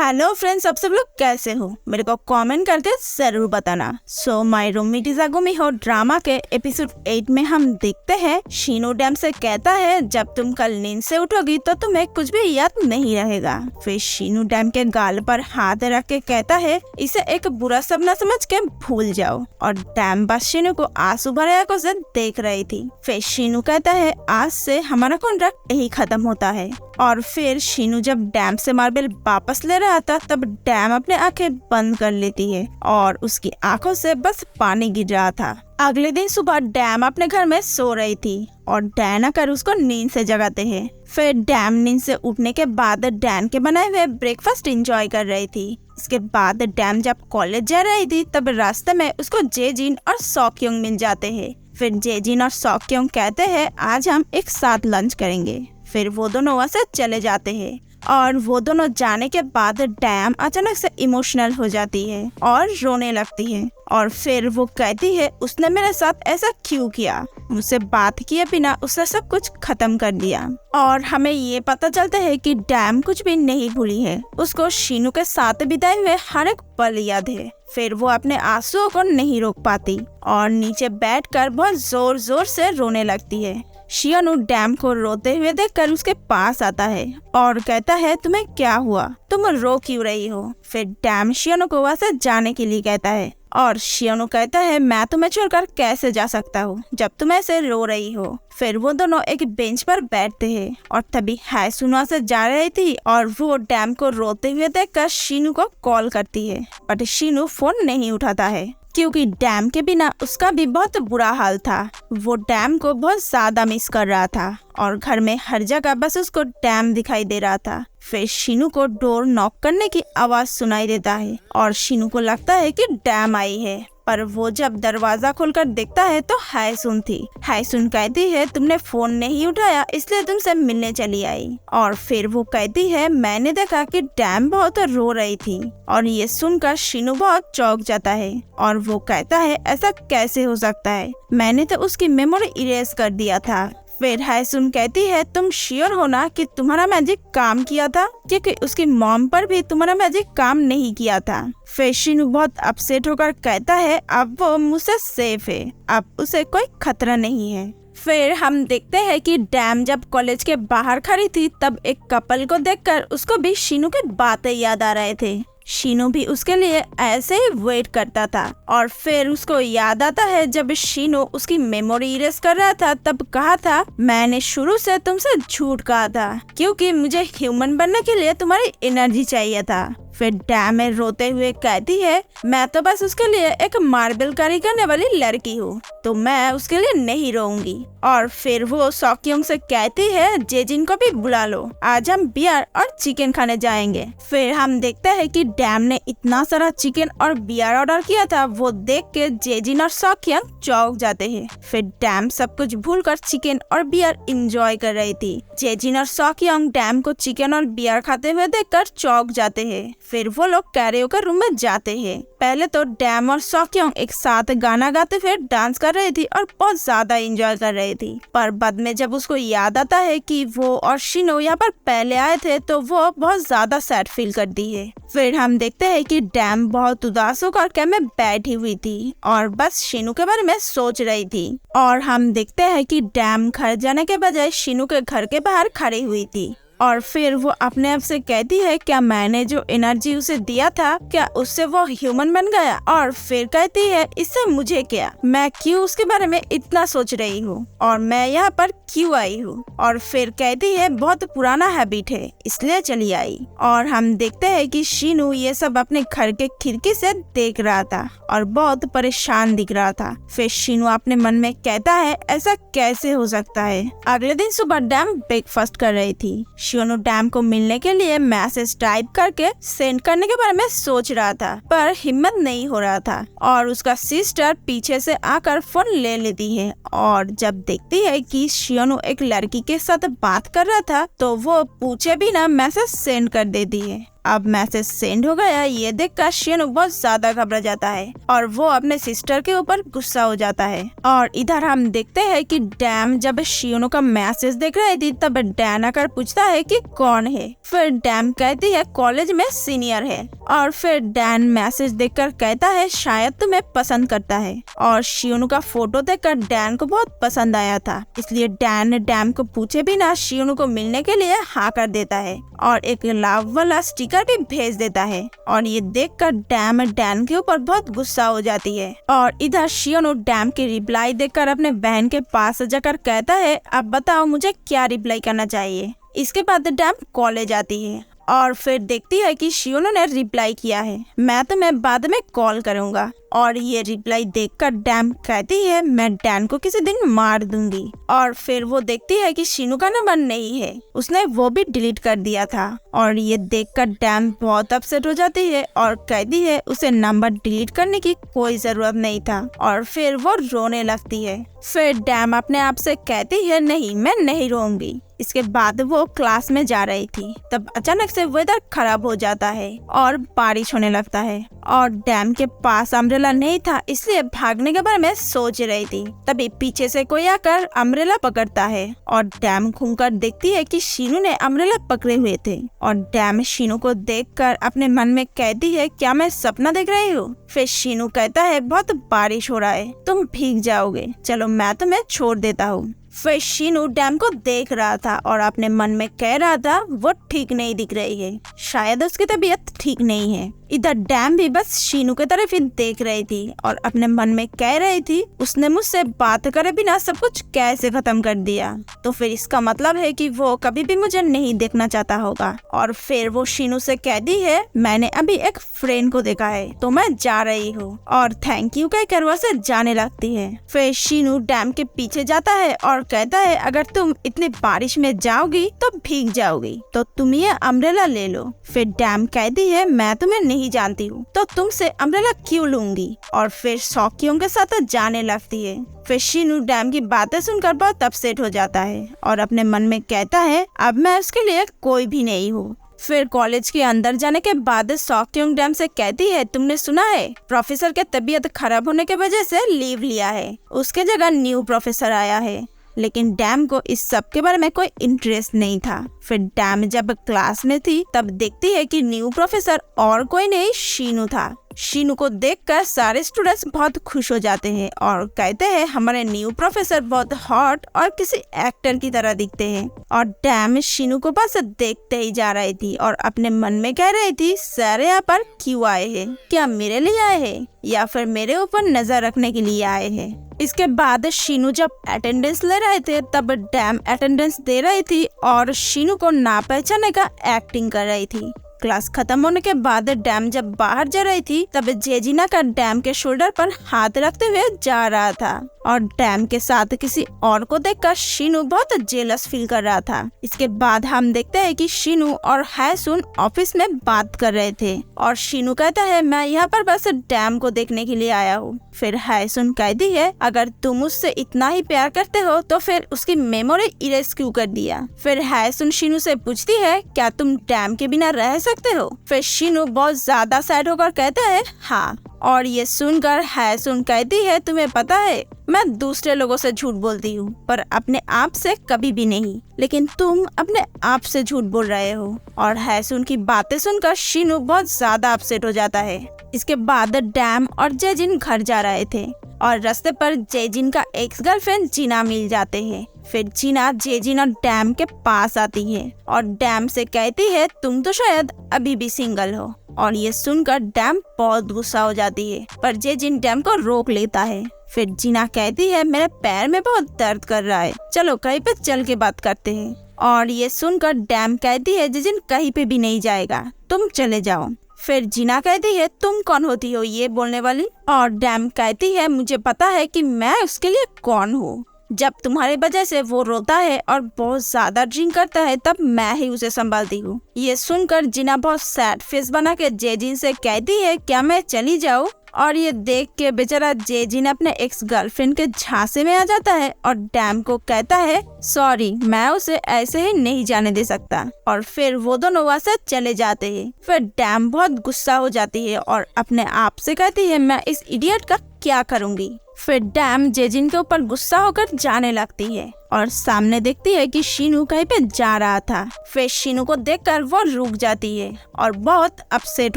Hello friends, आप सब लोग कैसे हो? मेरे को कमेंट करके जरूर बताना। सो माय रूममेट इज अगुमी हो ड्रामा के एपिसोड 8 में हम देखते हैं शीनू डैम से कहता है जब तुम कल नींद से उठोगी तो तुम्हें कुछ भी याद नहीं रहेगा। फिर शीनू डैम के गाल पर हाथ रख के कहता है इसे एक बुरा सपना समझ के भूल जाओ। और डैम बस शीनू को आंसू भरे आंखों से देख रही थी। फिर शीनू कहता है आज से हमारा कॉन्ट्रैक्ट यही खत्म होता है। और फिर शीनू जब डैम से मार्बल वापस ले रहा था तब डैम अपने आंखें बंद कर लेती है और उसकी आंखों से बस पानी गिर रहा था। अगले दिन सुबह डैम अपने घर में सो रही थी और डैन आकर उसको नींद से जगाते हैं। फिर डैम नींद से उठने के बाद डैन के बनाए हुए ब्रेकफास्ट एंजॉय कर रही थी। इसके बाद डैम जब कॉलेज जा रही थी तब रास्ते में उसको जेजिन और सॉक्योंग मिल जाते हैं। फिर जेजिन और सॉक्योंग कहते हैं आज हम एक साथ लंच करेंगे। फिर वो दोनों वहाँ से चले जाते हैं और वो दोनों जाने के बाद डैम अचानक से इमोशनल हो जाती है और रोने लगती है। और फिर वो कहती है उसने मेरे साथ ऐसा क्यों किया, मुझसे बात किए बिना उसने सब कुछ खत्म कर दिया। और हमें ये पता चलता है कि डैम कुछ भी नहीं भूली है, उसको शीनू के साथ बिताए हुए हर एक पल याद है। फिर वो अपने आंसुओं को नहीं रोक पाती और नीचे बैठकर बहुत जोर जोर से रोने लगती है। शियोनू डैम को रोते हुए देखकर उसके पास आता है और कहता है तुम्हें क्या हुआ, तुम रो क्यों रही हो? फिर डैम शियोनू को वहाँ से जाने के लिए कहता है और शियोनू कहता है मैं तुम्हें छोड़कर कैसे जा सकता हूँ जब तुम ऐसे रो रही हो। फिर वो दोनों एक बेंच पर बैठते हैं और तभी हायसून वहाँ से जा रही थी और वो डैम को रोते हुए देखकर शीनू को कॉल करती है बट शीनू फोन नहीं उठाता है क्योंकि डैम के बिना उसका भी बहुत बुरा हाल था। वो डैम को बहुत ज्यादा मिस कर रहा था और घर में हर जगह बस उसको डैम दिखाई दे रहा था। फिर शीनू को डोर नॉक करने की आवाज सुनाई देता है और शीनू को लगता है कि डैम आई है, पर वो जब दरवाजा खोलकर देखता है तो हायसून थी। हायसून कहती है तुमने फोन नहीं उठाया इसलिए तुमसे मिलने चली आई। और फिर वो कहती है मैंने देखा कि डैम बहुत रो रही थी। और ये सुनकर शीनू बहुत चौंक जाता है और वो कहता है ऐसा कैसे हो सकता है, मैंने तो उसकी मेमोरी इरेज कर दिया था। फिर हायसून कहती है तुम श्योर हो ना कि तुम्हारा मैजिक काम किया था, क्योंकि उसकी मॉम पर भी तुम्हारा मैजिक काम नहीं किया था। फिर शीनू बहुत अपसेट होकर कहता है अब वो मुझसे सेफ है, अब उसे कोई खतरा नहीं है। फिर हम देखते हैं कि डैम जब कॉलेज के बाहर खड़ी थी तब एक कपल को देखकर उसको भी शीनू के बातें याद आ रहे थे। शीनू भी उसके लिए ऐसे ही वेट करता था और फिर उसको याद आता है जब शीनू उसकी मेमोरी इरेज कर रहा था तब कहा था मैंने शुरू से तुमसे झूठ कहा था क्योंकि मुझे ह्यूमन बनने के लिए तुम्हारी एनर्जी चाहिए था। फिर डैम रोते हुए कहती है मैं तो बस उसके लिए एक मार्बल कारी करने वाली लड़की हूँ, तो मैं उसके लिए नहीं रोऊंगी। और फिर वो सॉक्योंग से कहती है जेजिन को भी बुला लो, आज हम बियर और चिकन खाने जाएंगे। फिर हम देखते हैं कि डैम ने इतना सारा चिकन और बियर ऑर्डर किया था, वो देख के जेजिन और सॉक्योंग चौंक जाते हैं। फिर डैम सब कुछ भूलकर चिकन और बियर इंजॉय कर रही थी। जेजिन और सॉक्योंग डैम को चिकन और बियर खाते हुए देखकर चौंक जाते हैं। फिर वो लोग कैरियोके रूम में जाते हैं। पहले तो डैम और सॉक्योंग एक साथ गाना गाते हुए डांस कर रही थी और बहुत ज्यादा एंजॉय कर रही थी, पर बाद में जब उसको याद आता है कि वो और शीनू यहाँ पर पहले आए थे तो वो बहुत ज्यादा सैड फील करती है। फिर हम देखते हैं कि डैम बहुत उदास होकर कैम्प में बैठी हुई थी और बस शीनू के बारे में सोच रही थी। और हम देखते हैं कि डैम घर जाने के बजाय शीनू के घर के बाहर खड़ी हुई थी और फिर वो अपने आप से कहती है क्या मैंने जो एनर्जी उसे दिया था क्या उससे वो ह्यूमन बन गया? और फिर कहती है इससे मुझे क्या, मैं क्यों उसके बारे में इतना सोच रही हूँ और मैं यहाँ पर क्यों आई हूँ? और फिर कहती है बहुत पुराना हैबिट है इसलिए चली आई। और हम देखते हैं कि शीनू ये सब अपने घर के खिड़की से देख रहा था और बहुत परेशान दिख रहा था। फिर शीनू अपने मन में कहता है ऐसा कैसे हो सकता है। अगले दिन सुबह डैम ब्रेकफास्ट कर रही थी। शियोनू डैम को मिलने के लिए मैसेज टाइप करके सेंड करने के बारे में सोच रहा था, पर हिम्मत नहीं हो रहा था और उसका सिस्टर पीछे से आकर फोन ले लेती है और जब देखती है कि शियोनू एक लड़की के साथ बात कर रहा था तो वो पूछे बिना मैसेज सेंड कर देती है। अब मैसेज सेंड हो गया। ये देखकर शिनू बहुत ज्यादा घबरा जाता है और वो अपने सिस्टर के ऊपर गुस्सा हो जाता है। और इधर हम देखते हैं कि डैम जब शिनू का मैसेज देख रही थी तब डैन आकर पूछता है कि कौन है। फिर डैम कहती है कॉलेज में सीनियर है। और फिर डैन मैसेज देखकर कहता है शायद तुम्हें पसंद करता है। और शिनू का फोटो देखकर डैन को बहुत पसंद आया था, इसलिए डैन डैम को पूछे बिना शिनू को मिलने के लिए हाँ कर देता है और एक लव वाला स्टिकर भी भेज देता है। और ये देखकर डैम डैन के ऊपर बहुत गुस्सा हो जाती है। और इधर शिनू डैम की रिप्लाई देखकर अपने बहन के पास जाकर कहता है अब बताओ मुझे क्या रिप्लाई करना चाहिए। इसके बाद डैम कॉलेज आती है और फिर देखती है कि शिनू ने रिप्लाई किया है, मैं तुम्हें बाद में कॉल करूंगा। और ये रिप्लाई देखकर डैम कहती है मैं डैन को किसी दिन मार दूंगी। और फिर वो देखती है कि शिनू का नंबर नहीं है, उसने वो भी डिलीट कर दिया था। और ये देखकर डैम बहुत अपसेट हो जाती है और कहती है उसे नंबर डिलीट करने की कोई जरूरत नहीं था। और फिर वो रोने लगती है। फिर डैम अपने आप से कहती है नहीं, मैं नहीं रोऊंगी। इसके बाद वो क्लास में जा रही थी, तब अचानक से वेदर खराब हो जाता है और बारिश होने लगता है। और डैम के पास अम्ब्रेला नहीं था, इसलिए भागने के बारे में सोच रही थी। तभी पीछे से कोई आकर अम्ब्रेला पकड़ता है और डैम घूमकर देखती है कि शिनू ने अम्ब्रेला पकड़े हुए थे। और डैम शिनू को देखकर अपने मन में कहती है क्या मैं सपना देख रही हूँ। फिर शिनू कहता है बहुत बारिश हो रहा है, तुम भीग जाओगे, चलो मैं तुम्हें छोड़ देता हूँ। फिर शिनू डैम को देख रहा था और अपने मन में कह रहा था वो ठीक नहीं दिख रही है, शायद उसकी तबीयत ठीक नहीं है। इधर डैम भी बस शिनू की तरफ ही देख रही थी और अपने मन में कह रही थी उसने मुझसे बात करे बिना सब कुछ कैसे खत्म कर दिया, तो फिर इसका मतलब है कि वो कभी भी मुझे नहीं देखना चाहता होगा। और फिर वो शिनू से कहती है मैंने अभी एक फ्रेंड को देखा है तो मैं जा रही हूँ। और थैंक यू कहकर वो से जाने लगती है। फिर शिनू डैम के पीछे जाता है और कहता है अगर तुम इतनी बारिश में जाओगी तो भीग जाओगी, तो तुम ये अम्ब्रेला ले लो। फिर डैम कहती है मैं तुम्हें नहीं जानती हूँ तो तुमसे अम्ब्रेला क्यों लूंगी। और फिर शौकियों के साथ जाने लगती है। फिर शिनू डैम की बातें सुनकर बहुत अपसेट हो जाता है और अपने मन में कहता है अब मैं उसके लिए कोई भी नहीं हूँ। फिर कॉलेज के अंदर जाने के बाद सॉक्योंग डैम से कहती है तुमने सुना है प्रोफेसर के तबीयत खराब होने की वजह से लीव लिया है, उसके जगह न्यू प्रोफेसर आया है। लेकिन डैम को इस सब के बारे में कोई इंटरेस्ट नहीं था। फिर डैम जब क्लास में थी तब देखती है कि न्यू प्रोफेसर और कोई नहीं शिनू था। शिनू को देखकर सारे स्टूडेंट्स बहुत खुश हो जाते हैं और कहते हैं हमारे न्यू प्रोफेसर बहुत हॉट और किसी एक्टर की तरह दिखते हैं। और डैम शिनू को बस देखते ही जा रही थी और अपने मन में कह रही थी सर यहाँ पर क्यों आए हैं, क्या मेरे लिए आए हैं या फिर मेरे ऊपर नजर रखने के लिए आए हैं। इसके बाद शिनू जब अटेंडेंस ले रहे थे तब डैम अटेंडेंस दे रही थी और शिनू को ना पहचानने का एक्टिंग कर रही थी। क्लास खत्म होने के बाद डैम जब बाहर जा रही थी तब जेजिना का डैम के शोल्डर पर हाथ रखते हुए जा रहा था और डैम के साथ किसी और को देखकर शिनू बहुत जेलस फील कर रहा था। इसके बाद हम देखते हैं कि शिनू और हायसुन ऑफिस में बात कर रहे थे और शिनू कहता है मैं यहाँ पर बस डैम को देखने के लिए आया हूँ। फिर हायसुन कहती है अगर तुम उससे इतना ही प्यार करते हो तो फिर उसकी मेमोरी इरेज क्यों कर दिया। फिर हायसुन शिनू से पूछती है क्या तुम डैम के बिना रह सकते हो। फिर शिनू बहुत ज्यादा सैड होकर कहता है हाँ। और ये सुनकर हायसुन कहती है तुम्हें पता है मैं दूसरे लोगों से झूठ बोलती हूँ पर अपने आप से कभी भी नहीं, लेकिन तुम अपने आप से झूठ बोल रहे हो। और हायसुन की बातें सुनकर शिनू बहुत ज्यादा अपसेट हो जाता है। इसके बाद डैम और जेजिन घर जा रहे थे और रास्ते पर जेजिन का एक्स गर्लफ्रेंड जीना मिल जाते हैं। फिर जीना जेजिन और डैम के पास आती है और डैम से कहती है तुम तो शायद अभी भी सिंगल हो। और ये सुनकर डैम बहुत गुस्सा हो जाती है पर जेजिन डैम को रोक लेता है। फिर जीना कहती है मेरे पैर में बहुत दर्द कर रहा है, चलो कहीं पे चल के बात करते हैं। और ये सुनकर डैम कहती है जेजिन कहीं पे भी नहीं जाएगा, तुम चले जाओ। फिर जीना कहती है तुम कौन होती हो ये बोलने वाली। और डैम कहती है मुझे पता है कि मैं उसके लिए कौन हूँ, जब तुम्हारी वजह से वो रोता है और बहुत ज्यादा ड्रिंक करता है तब मैं ही उसे संभालती हूँ। ये सुनकर जीना बहुत सैड फेस बना के जेजिन से कहती है क्या मैं चली जाऊँ। और ये देख के बेचारा जेजिन अपने एक्स गर्लफ्रेंड के झांसे में आ जाता है और डैम को कहता है सॉरी, मैं उसे ऐसे ही नहीं जाने दे सकता। और फिर वो दोनों वहाँ से चले जाते हैं। फिर डैम बहुत गुस्सा हो जाती है और अपने आप से कहती है मैं इस इडियट का क्या करूंगी। फिर डैम जेजिन के ऊपर गुस्सा होकर जाने लगती है और सामने देखती है कि शीनू कहीं पे जा रहा था। फिर शीनू को देखकर वो रुक जाती है और बहुत अपसेट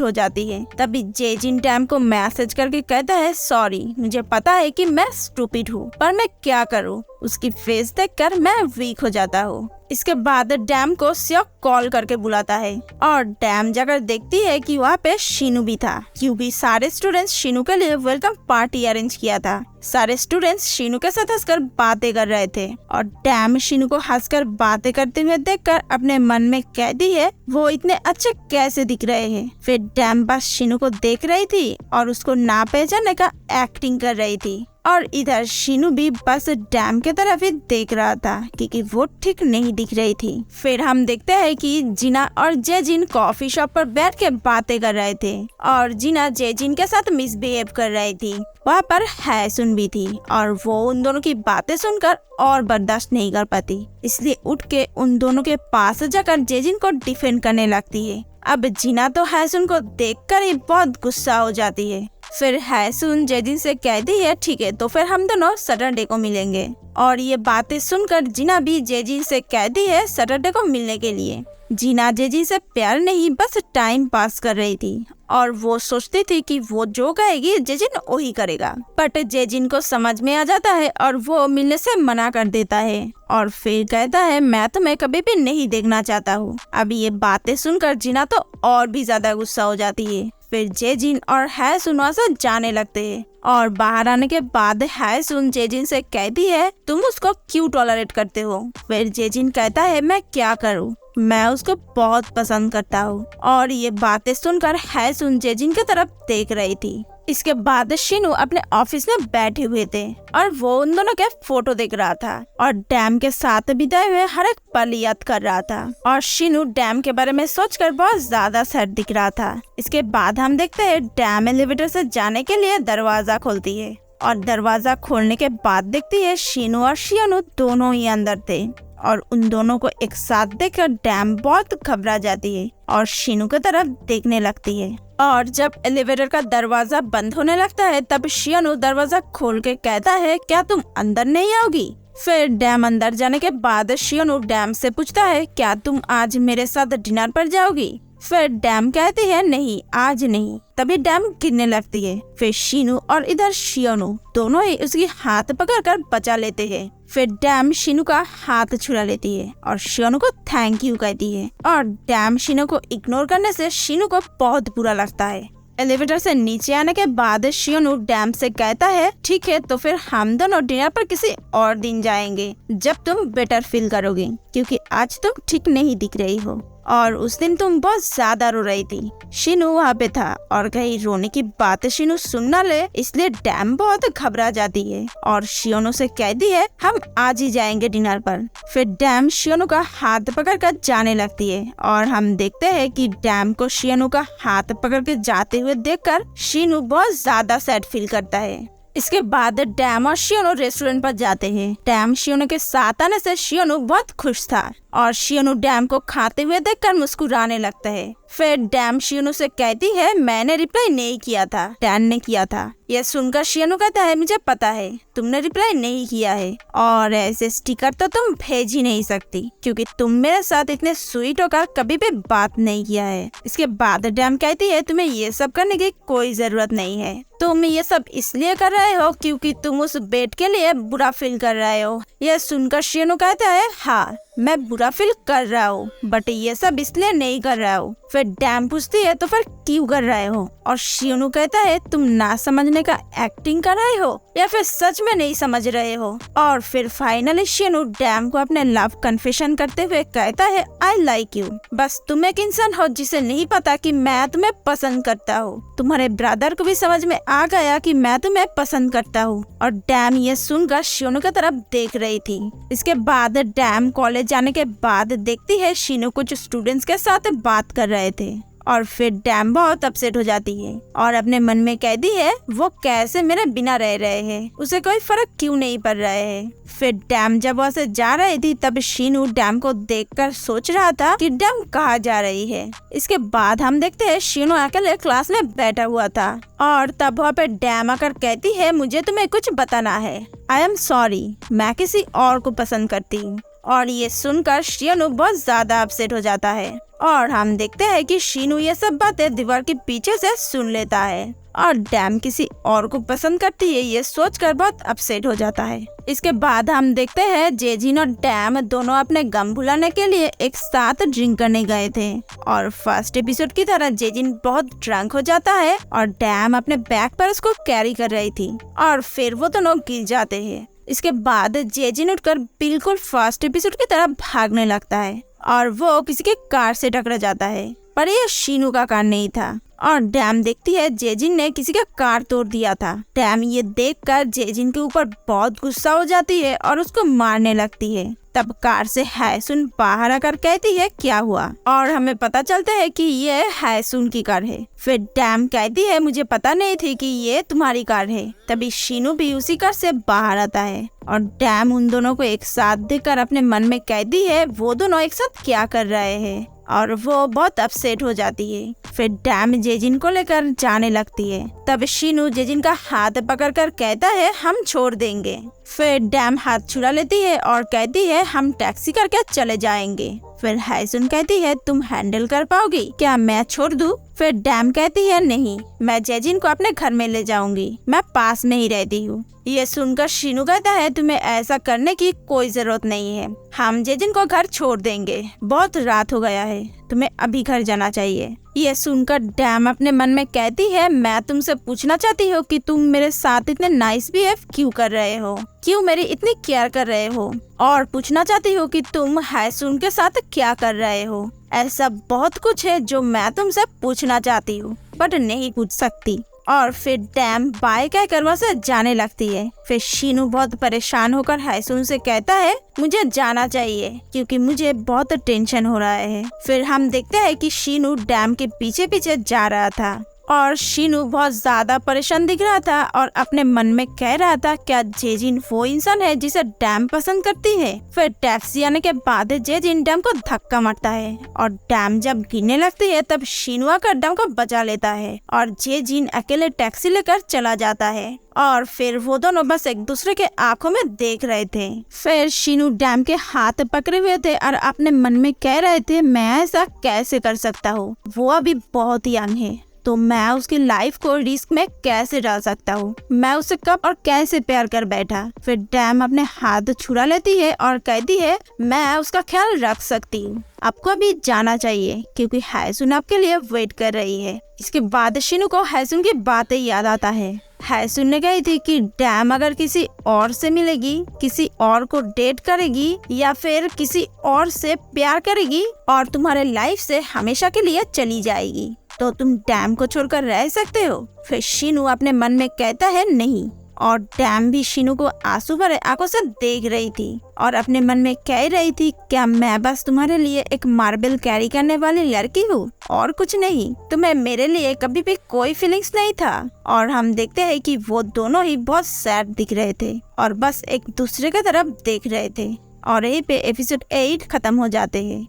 हो जाती है। तभी जेजिन डैम को मैसेज करके कहता है सॉरी, मुझे पता है कि मैं स्टूपिड हूँ, पर मैं क्या करूँ। उसकी फेस देखकर मैं वीक हो जाता हूँ। इसके बाद डैम को सियोक कॉल करके बुलाता है और डैम जाकर देखती है कि वहाँ पे शीनू भी था, क्योंकि सारे स्टूडेंट्स शीनू के लिए वेलकम पार्टी अरेंज किया था। सारे स्टूडेंट्स शीनू के साथ हंसकर बातें कर रहे थे और डैम शीनू को हंसकर बातें करते हुए देखकर अपने मन में कहती है वो इतने अच्छे कैसे दिख रहे हैं। फिर डैम बस शीनू को देख रही थी और उसको ना पहचानने का एक्टिंग कर रही थी और इधर शीनू भी बस डैम के तरफ ही देख रहा था क्योंकि वो ठीक नहीं दिख रही थी। फिर हम देखते हैं कि जिना और जेजिन कॉफी शॉप पर बैठ के बातें कर रहे थे और जिना जेजिन के साथ मिसबिहेव कर रही थी। वहाँ पर हैसुन भी थी और वो उन दोनों की बातें सुनकर और बर्दाश्त नहीं कर पाती, इसलिए उठ के उन दोनों के पास जाकर जेजिन को डिफेंड करने लगती है। अब जिना तो हैसुन को देखकर ही बहुत गुस्सा हो जाती है। फिर हैसुन जेजिन से कहती है ठीक है, तो फिर हम दोनों सैटरडे को मिलेंगे। और ये बातें सुनकर जिना भी जेजिन से कहती है सैटरडे को मिलने के लिए। जिना जेजिन से प्यार नहीं बस टाइम पास कर रही थी और वो सोचती थी कि वो जो कहेगी जेजिन वही करेगा। बट जेजिन को समझ में आ जाता है और वो मिलने से मना कर देता है और फिर कहता है मैं तुम्हें कभी भी नहीं देखना चाहता हूँ। अब ये बातें सुनकर जिना तो और भी ज्यादा गुस्सा हो जाती है। फिर जेजिन और हैसुन वहाँ से जाने लगते हैं और बाहर आने के बाद हैसुन जेजिन से कहती है तुम उसको क्यों टॉलरेट करते हो। फिर जेजिन कहता है मैं क्या करूँ, मैं उसको बहुत पसंद करता हूँ। और ये बातें सुनकर हैसुन जेजिन की तरफ देख रही थी। इसके बाद शीनू अपने ऑफिस में बैठे हुए थे और वो उन दोनों के फोटो देख रहा था और डैम के साथ बिताए हुए हर एक पल याद कर रहा था और शीनू डैम के बारे में सोचकर बहुत ज्यादा सैड दिख रहा था। इसके बाद हम देखते हैं डैम एलिवेटर से जाने के लिए दरवाजा खोलती है और दरवाजा खोलने के बाद देखती है शीनू और शियोनू दोनों ही अंदर थे और उन दोनों को एक साथ देखकर डैम बहुत घबरा जाती है और शीनू की तरफ देखने लगती है। और जब एलिवेटर का दरवाजा बंद होने लगता है तब शियोनू दरवाजा खोल के कहता है क्या तुम अंदर नहीं आओगी। फिर डैम अंदर जाने के बाद शियोनू डैम से पूछता है क्या तुम आज मेरे साथ डिनर पर जाओगी। फिर डैम कहती है नहीं, आज नहीं। तभी डैम गिरने लगती है। फिर शीनू और इधर शियोनू दोनों ही उसकी हाथ पकड़कर बचा लेते हैं। फिर डैम शीनू का हाथ छुड़ा लेती है और शियोनू को थैंक यू कहती है और डैम शीनू को इग्नोर करने से शीनू को बहुत बुरा लगता है। एलिवेटर से नीचे आने के बाद शियोनू डैम से कहता है ठीक है, तो फिर हम दोनों डिनर पर किसी और दिन जाएंगे जब तुम बेटर फील करोगे, क्योंकि आज तुम ठीक नहीं दिख रही हो और उस दिन तुम बहुत ज्यादा रो रही थी। शीनू वहाँ पे था और कहीं रोने की बात शीनू सुन न ले, इसलिए डैम बहुत घबरा जाती है और शियोनू से कहती है हम आज ही जाएंगे डिनर पर। फिर डैम शियोनू का हाथ पकड़कर जाने लगती है और हम देखते हैं कि डैम को शियोनू का हाथ पकड़ के जाते हुए देखकर शीनू बहुत ज्यादा सैड फील करता है। इसके बाद डैम और शियोनू रेस्टोरेंट पर जाते हैं। डैम शियोनू के साथ आने से शियोनू बहुत खुश था और शियोनू डैम को खाते हुए देखकर मुस्कुराने लगता है। फिर डैम शियोनू से कहती है मैंने रिप्लाई नहीं किया था, डैन ने किया था। यह सुनकर शियोनू कहता है मुझे पता है तुमने रिप्लाई नहीं किया है और ऐसे स्टिकर तो तुम भेज ही नहीं सकती क्योंकि तुम मेरे साथ इतने स्वीट होकर कभी भी बात नहीं किया है। इसके बाद डैम कहती है तुम्हें ये सब करने की कोई जरूरत नहीं है, तुम ये सब इसलिए कर रहे हो क्योंकि तुम उस बेट के लिए बुरा फील कर रहे हो। यह सुनकर शियोनू कहता है हाँ मैं बुरा फील कर रहा हूँ, बट ये सब इसलिए नहीं कर रहा हूँ। फिर डैम पूछती है तो फिर क्यों कर रहे हो और शियोनू कहता है तुम ना समझने का एक्टिंग कर रहे हो या फिर सच में नहीं समझ रहे हो। और फिर फाइनली शियोनू डैम को अपने लव कन्फेशन करते हुए कहता है आई लाइक यू। बस तुम एक इंसान हो जिसे नहीं पता कि मैं तुम्हें पसंद करता हूँ। तुम्हारे ब्रदर को भी समझ में आ गया कि मैं तुम्हें पसंद करता हूँ। और डैम ये सुनकर शियोनू की तरफ देख रही थी। इसके बाद डैम कॉलेज जाने के बाद देखती है शीनू कुछ स्टूडेंट्स के साथ बात कर रहे थे और फिर डैम बहुत अपसेट हो जाती है और अपने मन में कहती है वो कैसे मेरे बिना रह रहे हैं, उसे कोई फर्क क्यों नहीं पड़ रहा है। फिर डैम जब वहाँ से जा रही थी तब शीनू डैम को देखकर सोच रहा था कि डैम कहाँ जा रही है। इसके बाद हम देखते हैं शीनू अकेले क्लास में बैठा हुआ था और तब वहाँ पे डैम आकर कहती है मुझे तुम्हें कुछ बताना है। आई एम सॉरी, मैं किसी और को पसंद करती हूँ। और ये सुनकर शीनू बहुत ज्यादा अपसेट हो जाता है और हम देखते हैं कि शीनू ये सब बातें दीवार के पीछे से सुन लेता है और डैम किसी और को पसंद करती है ये सोचकर बहुत अपसेट हो जाता है। इसके बाद हम देखते हैं जेजिन और डैम दोनों अपने गम भुलाने के लिए एक साथ ड्रिंक करने गए थे और फर्स्ट एपिसोड की तरह जेजिन बहुत ड्रंक हो जाता है और डैम अपने बैग पर उसको कैरी कर रही थी और फिर वो दोनों गिर जाते हैं। इसके बाद जेजिन उठकर बिल्कुल फर्स्ट एपिसोड की तरह भागने लगता है और वो किसी के कार से टकरा जाता है, पर ये शीनू का कार नहीं था और डैम देखती है जेजिन ने किसी का कार तोड़ दिया था। डैम ये देखकर जेजिन के ऊपर बहुत गुस्सा हो जाती है और उसको मारने लगती है। तब कार से हायसुन बाहर आकर कहती है क्या हुआ और हमें पता चलता है कि ये हायसुन की कार है। फिर डैम कहती है मुझे पता नहीं थी कि ये तुम्हारी कार है। तभी शीनू भी उसी कार से बाहर आता है और डैम उन दोनों को एक साथ देखकर अपने मन में कहती है वो दोनों एक साथ क्या कर रहे हैं और वो बहुत अपसेट हो जाती है। फिर डैम जेजिन को लेकर जाने लगती है। तब शीनू जेजिन का हाथ पकड़कर कहता है हम छोड़ देंगे। फिर डैम हाथ छुड़ा लेती है और कहती है हम टैक्सी करके चले जाएंगे। फिर हायसुन कहती है तुम हैंडल कर पाओगी क्या, मैं छोड़ दूं? फिर डैम कहती है नहीं, मैं जेजिन को अपने घर में ले जाऊंगी, मैं पास में ही रहती हूँ। ये सुनकर शीनू कहता है तुम्हें ऐसा करने की कोई जरूरत नहीं है, हम जेजिन को घर छोड़ देंगे, बहुत रात हो गया है, तुम्हें अभी घर जाना चाहिए। ये सुनकर डैम अपने मन में कहती है मैं तुमसे पूछना चाहती हूँ कि तुम मेरे साथ इतने नाइस बिहेव क्यों कर रहे हो, क्यों मेरी इतनी केयर कर रहे हो, और पूछना चाहती हूँ कि तुम हायसुन के साथ क्या कर रहे हो। ऐसा बहुत कुछ है जो मैं तुमसे पूछना चाहती हूँ बट नहीं पूछ सकती। और फिर डैम बाय कहकर वहाँ से जाने लगती है। फिर शीनू बहुत परेशान होकर हायसुन से कहता है मुझे जाना चाहिए क्योंकि मुझे बहुत टेंशन हो रहा है। फिर हम देखते हैं कि शीनू डैम के पीछे पीछे जा रहा था और शीनू बहुत ज्यादा परेशान दिख रहा था और अपने मन में कह रहा था क्या जेजिन वो इंसान है जिसे डैम पसंद करती है। फिर टैक्सी आने के बाद जेजिन डैम को धक्का मारता है और डैम जब गिरने लगती है तब शीनू आकर डैम को बचा लेता है और जेजिन अकेले टैक्सी लेकर चला जाता है और फिर वो दोनों बस एक दूसरे के आंखों में देख रहे थे। फिर शीनू डैम के हाथ पकड़े हुए थे और अपने मन में कह रहे थे मैं ऐसा कैसे कर सकता हूँ, वो अभी बहुत यंग है तो मैं उसकी लाइफ को रिस्क में कैसे डाल सकता हूँ, मैं उसे कब और कैसे प्यार कर बैठा। फिर डैम अपने हाथ छुड़ा लेती है और कहती है मैं उसका ख्याल रख सकती हूँ, आपको अभी जाना चाहिए क्योंकि हायसुन आपके लिए वेट कर रही है। इसके बाद शीनू को हायसुन की बातें याद आता है। हायसुन ने कही थी कि डैम अगर किसी और से मिलेगी, किसी और को डेट करेगी या फिर किसी और से प्यार करेगी और तुम्हारे लाइफ से हमेशा के लिए चली जाएगी तो तुम डैम को छोड़कर रह सकते हो। फिर शीनू अपने मन में कहता है नहीं और डैम भी शीनू को आंसू भरे आंखों से देख रही थी और अपने मन में कह रही थी क्या मैं बस तुम्हारे लिए एक मार्बल कैरी करने वाली लड़की हूँ और कुछ नहीं, तुम्हें मेरे लिए कभी भी कोई फीलिंग्स नहीं था। और हम देखते हैं कि वो दोनों ही बहुत सैड दिख रहे थे और बस एक दूसरे की तरफ देख रहे थे और यहीं पे एपिसोड 8 खत्म हो जाते हैं।